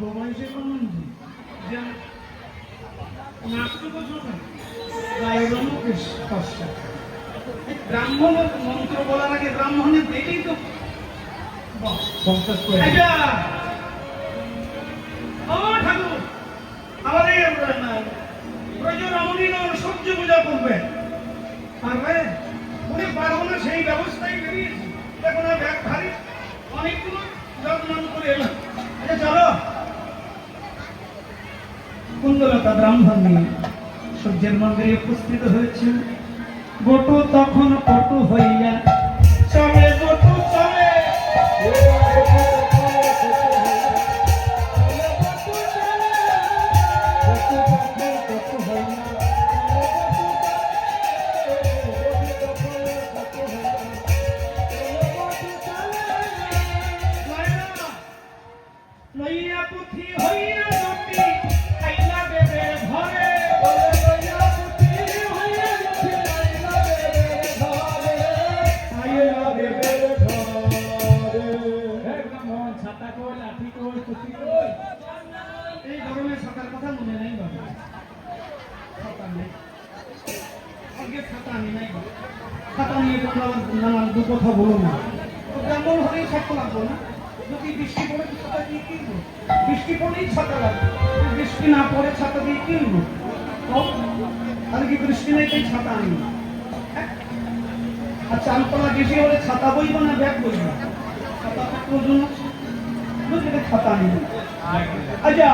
বয়সে কমঞ্জি যে নাট্য কথা গায়ের মুখে কষ্ট ব্রাহ্মণ মন্ত্র বলার আগে ব্রাহ্মণের দেখেই তো ঠাকুর আমাদের রমণী সহ্য পূজা করবে পারবে উনি পারবো না সেই ব্যবস্থাই বেরিয়েছি এখন ব্যাগ ভারী অনেকগুলো যত্ন করে এলাম আচ্ছা চলো কুন্দলতা ব্রাহ্মণ নিয়ে সূর্যের মন্দিরে উপস্থিত হয়েছে বটু তখন পটু হইয়া চলে বটু চলে এই ধরনের ছাতার কথা মনে নাই বাবা ছাতা নেই আগে ছাতা আনি নাই বাবা ছাতা নিয়ে তোমরা নানান দু কথা বলো না ব্রাহ্মণ হলেই ছাতা লাগবো না যদি বৃষ্টি পড়ে ছাতা দিয়ে কিনবো বৃষ্টি পড়লেই ছাতা লাগবে বৃষ্টি না পড়ে ছাতা দিয়ে কিনবো আর কি বৃষ্টি নেই তাই ছাতা আনি আর চালতলা বেশি হলে ছাতা বইব না ব্যাগ বইব ছাতা প্রয়োজন আছে ছাতা আনি আচ্ছা